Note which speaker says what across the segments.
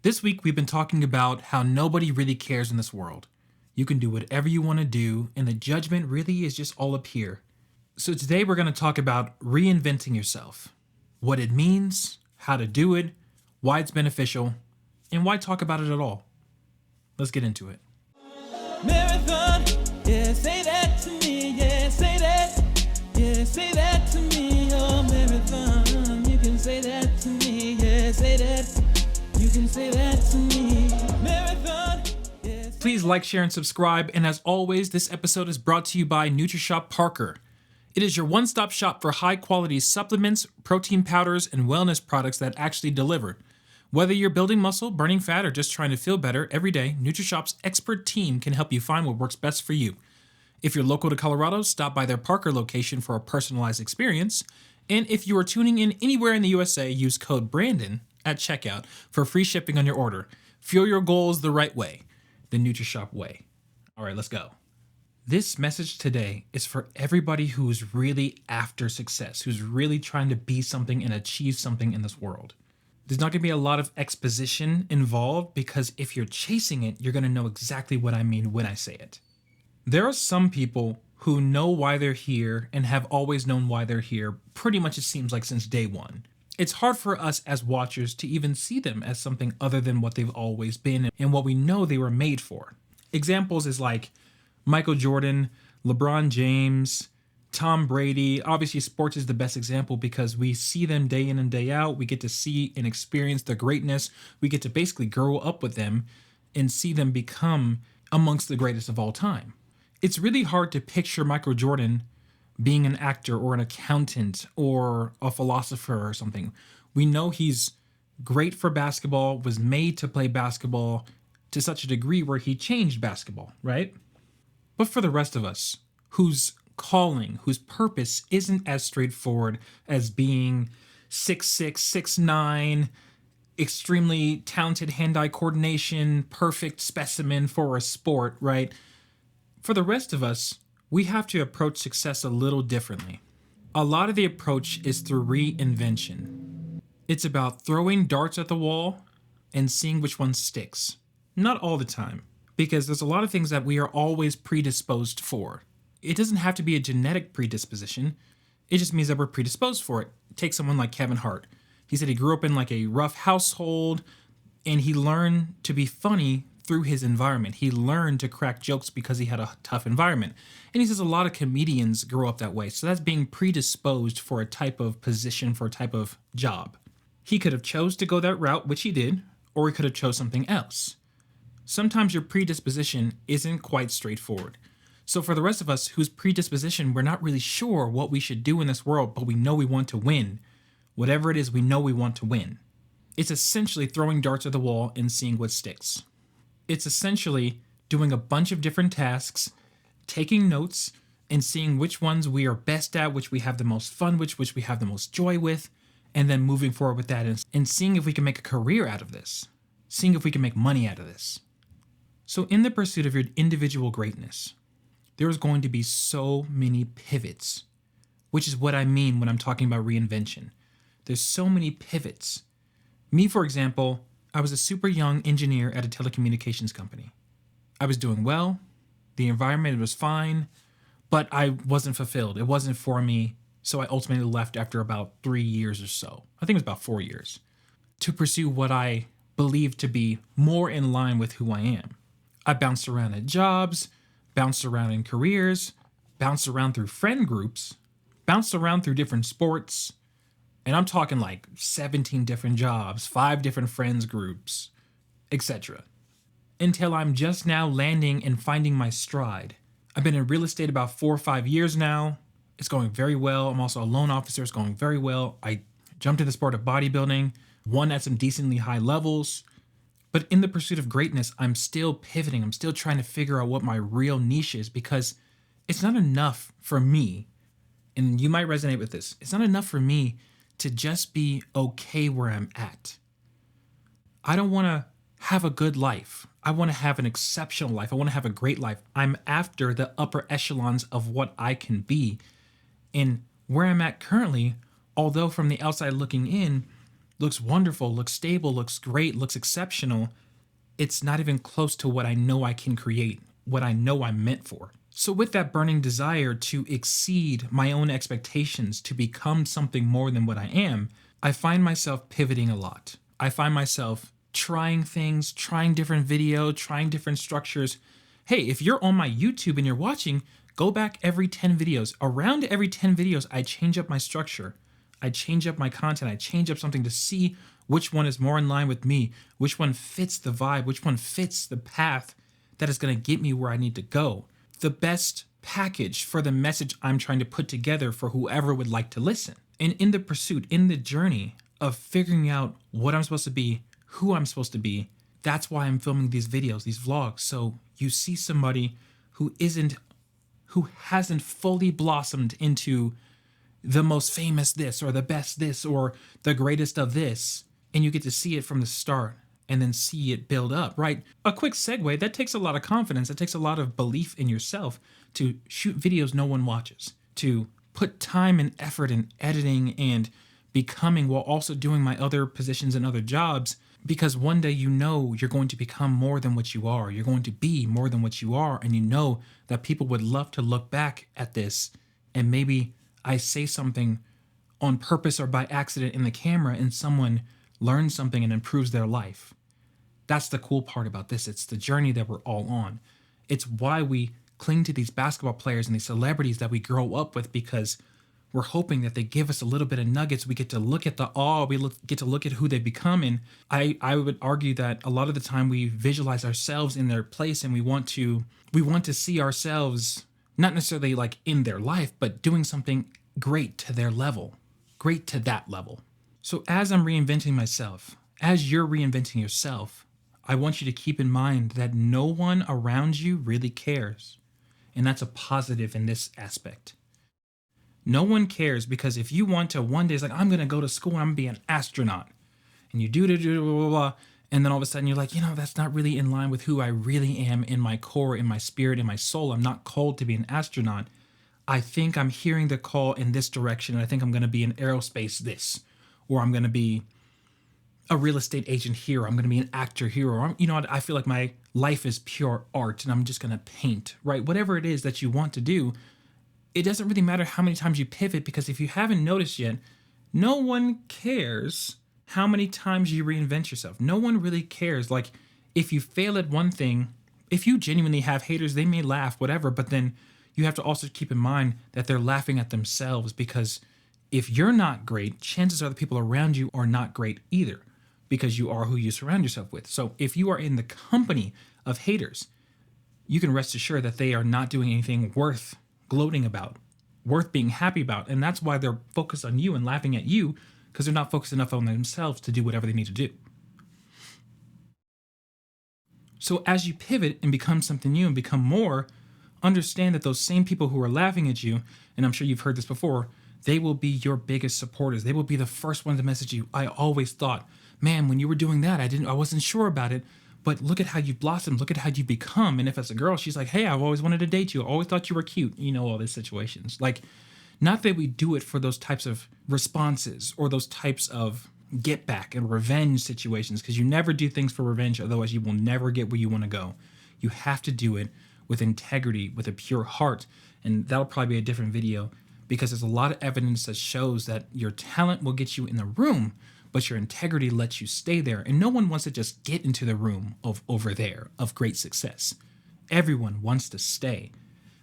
Speaker 1: This week, we've been talking about how nobody really cares in this world. You can do whatever you want to do, and the judgment really is just all up here. So today, we're going to talk about reinventing yourself, what it means, how to do it, why it's beneficial, and why talk about it at all. Let's get into it.
Speaker 2: Marathon, yeah, say that to me, yeah, say that to me, oh marathon, you can say that to me, yeah, say that, you can say that to me, marathon. Yeah,
Speaker 1: Please like, share, and subscribe, and as always, this episode is brought to you by Nutrishop Parker. It is your one-stop shop for high-quality supplements, protein powders, and wellness products that actually deliver. Whether you're building muscle, burning fat, or just trying to feel better every day, Nutrishop's expert team can help you find what works best for you. If you're local to Colorado, stop by their Parker location for a personalized experience. And if you are tuning in anywhere in the USA, use code BRANDON at checkout for free shipping on your order. Fuel your goals the right way, the Nutrishop way. All right, let's go. This message today is for everybody who's really after success, who's really trying to be something and achieve something in this world. There's not going to be a lot of exposition involved because if you're chasing it, you're going to know exactly what I mean when I say it. There are some people who know why they're here and have always known why they're here, pretty much it seems like since day one. It's hard for us as watchers to even see them as something other than what they've always been and what we know they were made for. Examples is like Michael Jordan, LeBron James, Tom Brady. Obviously, sports is the best example because we see them day in and day out. We get to see and experience their greatness. We get to basically grow up with them and see them become amongst the greatest of all time. It's really hard to picture Michael Jordan being an actor or an accountant or a philosopher or something. We know he's great for basketball, was made to play basketball to such a degree where he changed basketball, right? But for the rest of us, whose calling, whose purpose isn't as straightforward as being 6'6", 6'9", extremely talented hand-eye coordination, perfect specimen for a sport, right? For the rest of us, we have to approach success a little differently. A lot of the approach is through reinvention. It's about throwing darts at the wall and seeing which one sticks. Not all the time, because there's a lot of things that we are always predisposed for. It doesn't have to be a genetic predisposition. It just means that we're predisposed for it. Take someone like Kevin Hart. He said he grew up in like a rough household and he learned to be funny through his environment. He learned to crack jokes because he had a tough environment. And he says a lot of comedians grow up that way. So that's being predisposed for a type of position, for a type of job. He could have chose to go that route, which he did, or he could have chose something else. Sometimes your predisposition isn't quite straightforward. So for the rest of us whose predisposition, we're not really sure what we should do in this world, but we know we want to win. Whatever it is, we know we want to win. It's essentially throwing darts at the wall and seeing what sticks. It's essentially doing a bunch of different tasks, taking notes, and seeing which ones we are best at, which we have the most fun with, which we have the most joy with, and then moving forward with that and seeing if we can make a career out of this, seeing if we can make money out of this. So in the pursuit of your individual greatness, there's going to be so many pivots, which is what I mean when I'm talking about reinvention. There's so many pivots. Me, for example, I was a super young engineer at a telecommunications company. I was doing well, the environment was fine, but I wasn't fulfilled. It wasn't for me, so I ultimately left after about 3 years or so. I think it was about 4 years, to pursue what I believed to be more in line with who I am. I bounced around at jobs, bounced around in careers, bounced around through friend groups, bounced around through different sports, and I'm talking like 17 different jobs, 5 different friends groups, etc. Until I'm just now landing and finding my stride. I've been in real estate about 4 or 5 years now. It's going very well. I'm also a loan officer. It's going very well. I jumped into the sport of bodybuilding, won at some decently high levels. But in the pursuit of greatness, I'm still pivoting. I'm still trying to figure out what my real niche is because it's not enough for me, and you might resonate with this, it's not enough for me to just be okay where I'm at. I don't want to have a good life. I want to have an exceptional life. I want to have a great life. I'm after the upper echelons of what I can be. And where I'm at currently, although from the outside looking in, looks wonderful, looks stable, looks great, looks exceptional, it's not even close to what I know I can create, what I know I'm meant for. So, with that burning desire to exceed my own expectations, to become something more than what I am, I find myself pivoting a lot. I find myself trying things, trying different video, trying different structures. Hey, if you're on my YouTube and you're watching, go back every 10 videos. Around every 10 videos, I change up my structure. I change up my content. I change up something to see which one is more in line with me, which one fits the vibe, which one fits the path that is going to get me where I need to go. The best package for the message I'm trying to put together for whoever would like to listen. And in the pursuit, in the journey of figuring out what I'm supposed to be, who I'm supposed to be, that's why I'm filming these videos, these vlogs. So you see somebody who hasn't fully blossomed into the most famous this or the best this or the greatest of this, and you get to see it from the start and then see it build up, right? A quick segue, that takes a lot of confidence. That takes a lot of belief in yourself to shoot videos no one watches, to put time and effort in editing and becoming while also doing my other positions and other jobs, because one day you know you're going to become more than what you are. You're going to be more than what you are, and you know that people would love to look back at this and maybe I say something on purpose or by accident in the camera and someone learns something and improves their life. That's the cool part about this. It's the journey that we're all on. It's why we cling to these basketball players and these celebrities that we grow up with, because we're hoping that they give us a little bit of nuggets. We get to look at get to look at who they become. And I would argue that a lot of the time we visualize ourselves in their place, and we want to see ourselves not necessarily like in their life, but doing something great to their level, great to that level. So as I'm reinventing myself, as you're reinventing yourself, I want you to keep in mind that no one around you really cares. And that's a positive in this aspect. No one cares, because if you want to one day, it's like, I'm going to go to school and I'm going to be an astronaut. And you do, blah, blah, blah. And then all of a sudden you're like, that's not really in line with who I really am in my core, in my spirit, in my soul. I'm not called to be an astronaut. I think I'm hearing the call in this direction. And I think I'm going to be in aerospace this, or I'm going to be a real estate agent here. I'm going to be an actor here. Or, I feel like my life is pure art and I'm just going to paint, right? Whatever it is that you want to do, it doesn't really matter how many times you pivot, because if you haven't noticed yet, no one cares how many times you reinvent yourself. No one really cares. Like, if you fail at one thing, if you genuinely have haters, they may laugh, whatever, but then you have to also keep in mind that they're laughing at themselves, because if you're not great, chances are the people around you are not great either, because you are who you surround yourself with. So if you are in the company of haters, you can rest assured that they are not doing anything worth gloating about, worth being happy about. And that's why they're focused on you and laughing at you, because they're not focused enough on themselves to do whatever they need to do. So as you pivot and become something new and become more, understand that those same people who are laughing at you, and I'm sure you've heard this before, they will be your biggest supporters. They will be the first ones to message you. I always thought, man, when you were doing that, I wasn't sure about it, but look at how you've blossomed. Look at how you've become. And if as a girl, she's like, hey, I've always wanted to date you. I always thought you were cute. All these situations. Like, not that we do it for those types of responses or those types of get back and revenge situations, because you never do things for revenge. Otherwise, you will never get where you want to go. You have to do it with integrity, with a pure heart. And that'll probably be a different video, because there's a lot of evidence that shows that your talent will get you in the room, but your integrity lets you stay there. And no one wants to just get into the room of over there of great success. Everyone wants to stay,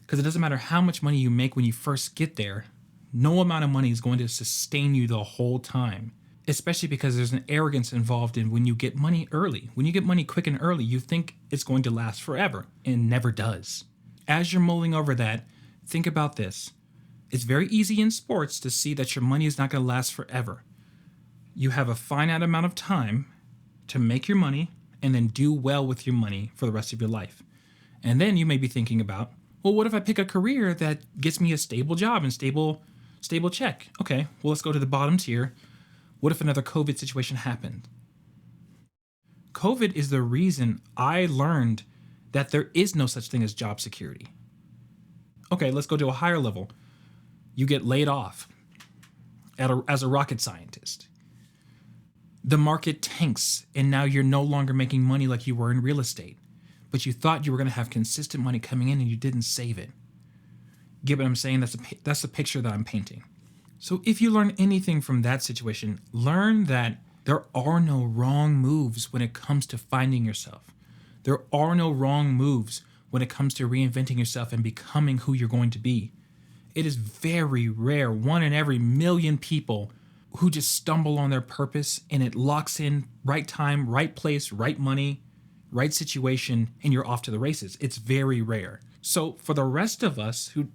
Speaker 1: because it doesn't matter how much money you make when you first get there. No amount of money is going to sustain you the whole time, especially because there's an arrogance involved in when you get money early. When you get money quick and early, you think it's going to last forever, and it never does. As you're mulling over that, think about this. It's very easy in sports to see that your money is not going to last forever. You have a finite amount of time to make your money and then do well with your money for the rest of your life. And then you may be thinking about, well, what if I pick a career that gets me a stable job and stable check? Okay, well, let's go to the bottom tier. What if another COVID situation happened? COVID is the reason I learned that there is no such thing as job security. Okay, let's go to a higher level. You get laid off as a rocket scientist. The market tanks, and now you're no longer making money like you were in real estate. But you thought you were going to have consistent money coming in and you didn't save it. Get what I'm saying? That's the picture that I'm painting. So if you learn anything from that situation, learn that there are no wrong moves when it comes to finding yourself. There are no wrong moves when it comes to reinventing yourself and becoming who you're going to be. It is very rare, 1 in every million people who just stumble on their purpose and it locks in right time, right place, right money, right situation, and you're off to the races. It's very rare. So for the rest of us who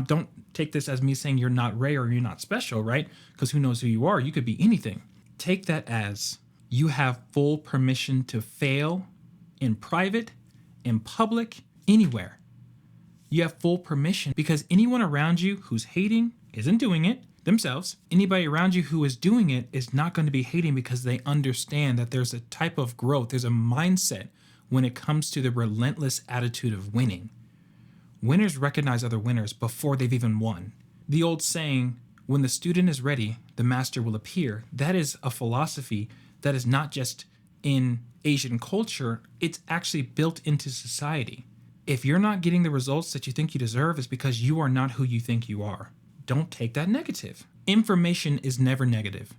Speaker 1: don't take this as me saying you're not rare or you're not special, right? Because who knows who you are? You could be anything. Take that as you have full permission to fail in private, in public, anywhere. You have full permission because anyone around you who's hating isn't doing it themselves. Anybody around you who is doing it is not going to be hating because they understand that there's a type of growth, there's a mindset when it comes to the relentless attitude of winning. Winners recognize other winners before they've even won. The old saying, when the student is ready, the master will appear. That is a philosophy that is not just in Asian culture, it's actually built into society. If you're not getting the results that you think you deserve, it's because you are not who you think you are. Don't take that negative. Information is never negative.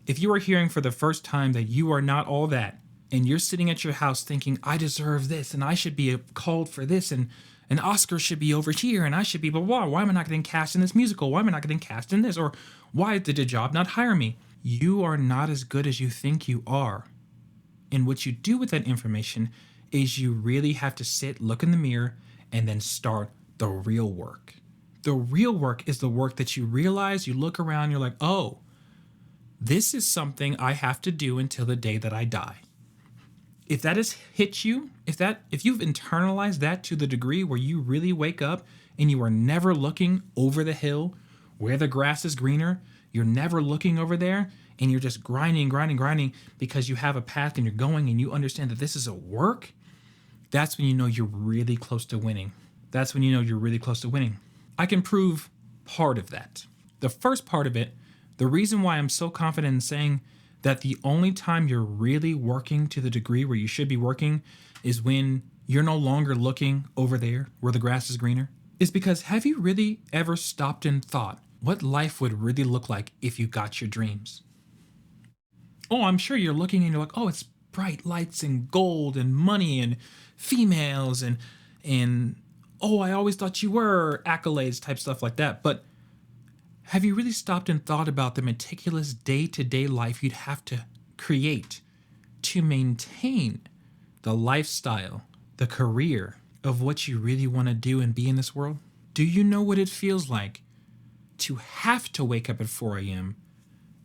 Speaker 1: If you are hearing for the first time that you are not all that, and you're sitting at your house thinking, I deserve this, and I should be called for this, and an Oscar should be over here, and I should be blah, blah, blah. Why am I not getting cast in this musical? Why am I not getting cast in this? Or why did the job not hire me? You are not as good as you think you are. And what you do with that information is you really have to sit, look in the mirror, and then start the real work. The real work is the work that you realize, you look around, you're like, oh, this is something I have to do until the day that I die. If that has hit you, if you've internalized that to the degree where you really wake up and you are never looking over the hill where the grass is greener, you're never looking over there and you're just grinding because you have a path and you're going and you understand that this is a work, that's when you know you're really close to winning. That's when you know you're really close to winning. I can prove part of that. The first part of it, the reason why I'm so confident in saying that the only time you're really working to the degree where you should be working is when you're no longer looking over there where the grass is greener, is because have you really ever stopped and thought what life would really look like if you got your dreams? Oh, I'm sure you're looking and you're like, oh, it's bright lights and gold and money and females and oh, I always thought you were accolades type stuff like that. But have you really stopped and thought about the meticulous day-to-day life you'd have to create to maintain the lifestyle, the career of what you really want to do and be in this world? Do you know what it feels like to have to wake up at 4 a.m.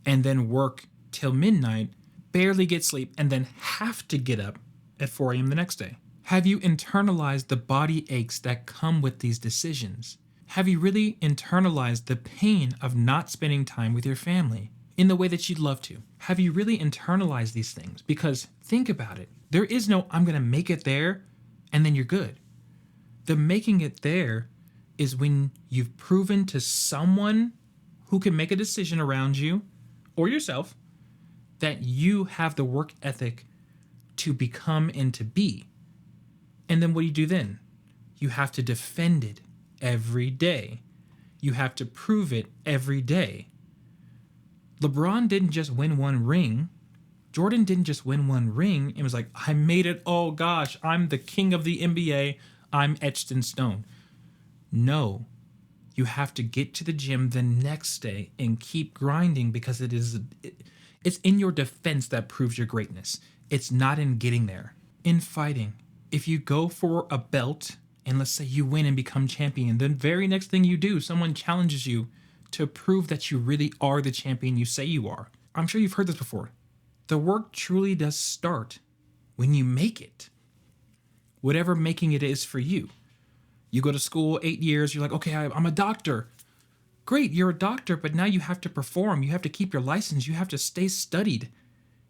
Speaker 1: and then work till midnight, barely get sleep, and then have to get up at 4 a.m. the next day? Have you internalized the body aches that come with these decisions? Have you really internalized the pain of not spending time with your family in the way that you'd love to? Have you really internalized these things? Because think about it. There is no, I'm going to make it there and then you're good. The making it there is when you've proven to someone who can make a decision around you or yourself that you have the work ethic to become and to be. And then what do you do then? You have to defend it every day. You have to prove it every day. LeBron didn't just win one ring. Jordan didn't just win one ring and was like, I made it. Oh gosh, I'm the king of the NBA. I'm etched in stone. No, you have to get to the gym the next day and keep grinding because it's in your defense that proves your greatness. It's not in getting there. In fighting, if you go for a belt and let's say you win and become champion, the very next thing you do, someone challenges you to prove that you really are the champion you say you are. I'm sure you've heard this before. The work truly does start when you make it. Whatever making it is for you. You go to school 8 years, you're like, okay, I'm a doctor. Great, you're a doctor, but now you have to perform. You have to keep your license. You have to stay studied.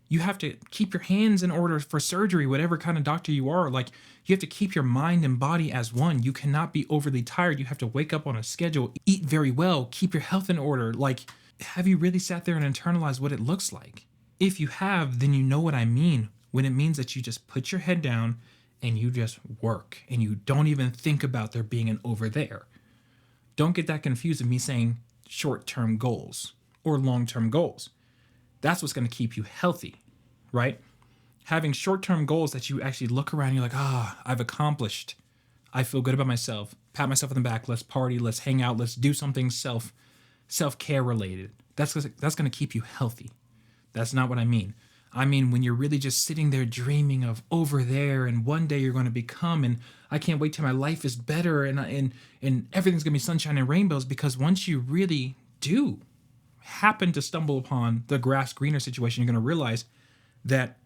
Speaker 1: You have to keep your hands in order for surgery, whatever kind of doctor you are. Like, you have to keep your mind and body as one. You cannot be overly tired. You have to wake up on a schedule, eat very well, keep your health in order. Like, have you really sat there and internalized what it looks like? If you have, then you know what I mean when it means that you just put your head down and you just work and you don't even think about there being an over there. Don't get that confused with me saying short-term goals or long-term goals. That's what's going to keep you healthy, right? Having short-term goals that you actually look around and you're like, I've accomplished. I feel good about myself. Pat myself on the back. Let's party. Let's hang out. Let's do something self-care related. That's going to keep you healthy. That's not what I mean. I mean, when you're really just sitting there dreaming of over there and one day you're going to become, and I can't wait till my life is better and everything's going to be sunshine and rainbows, because once you really do happen to stumble upon the grass greener situation, you're going to realize that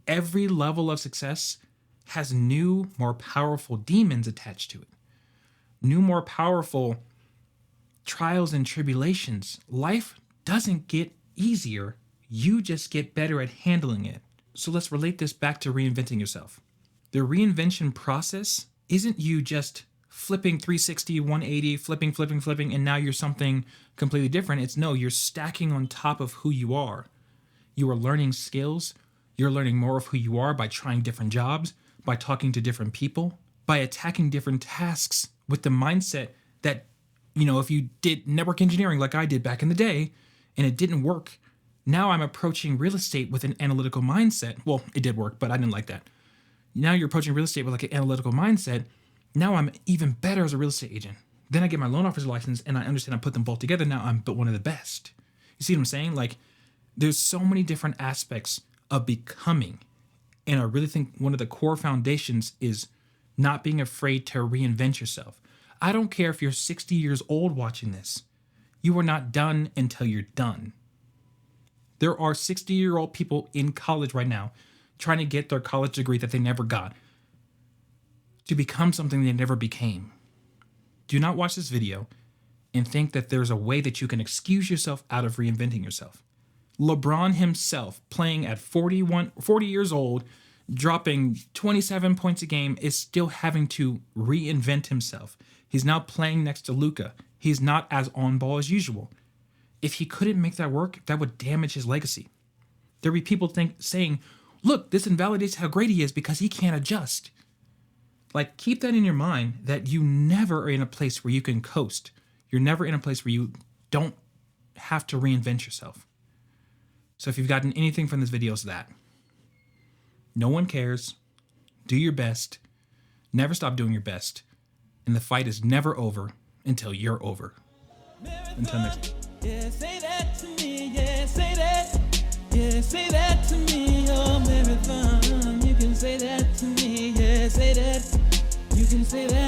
Speaker 1: every level of success has new, more powerful demons attached to it. New, more powerful trials and tribulations. Life doesn't get easier. You just get better at handling it. So let's relate this back to reinventing yourself. The reinvention process isn't you just flipping 360, 180, flipping, and now you're something completely different. It's no, you're stacking on top of who you are. You are learning skills. You're learning more of who you are by trying different jobs, by talking to different people, by attacking different tasks with the mindset that, if you did network engineering like I did back in the day and it didn't work, now I'm approaching real estate with an analytical mindset. Well, it did work, but I didn't like that. Now you're approaching real estate with like an analytical mindset. Now I'm even better as a real estate agent. Then I get my loan officer license and I understand I put them both together. Now I'm one of the best. You see what I'm saying? Like, there's so many different aspects of becoming. And I really think one of the core foundations is not being afraid to reinvent yourself. I don't care if you're 60 years old watching this. You are not done until you're done. There are 60-year-old people in college right now trying to get their college degree that they never got to become something they never became. Do not watch this video and think that there's a way that you can excuse yourself out of reinventing yourself. LeBron himself, playing at 40 years old, dropping 27 points a game, is still having to reinvent himself. He's now playing next to Luka. He's not as on ball as usual. If he couldn't make that work, that would damage his legacy. There'd be people saying, look, this invalidates how great he is because he can't adjust. Like, keep that in your mind, that you never are in a place where you can coast. You're never in a place where you don't have to reinvent yourself. So if you've gotten anything from this video, it's that. No one cares. Do your best. Never stop doing your best. And the fight is never over until you're over. Until next time.
Speaker 2: Yeah, say that to me. Yeah, say that. Yeah, say that to me. Oh, marathon. You can say that to me. Yeah, say that. You can say that.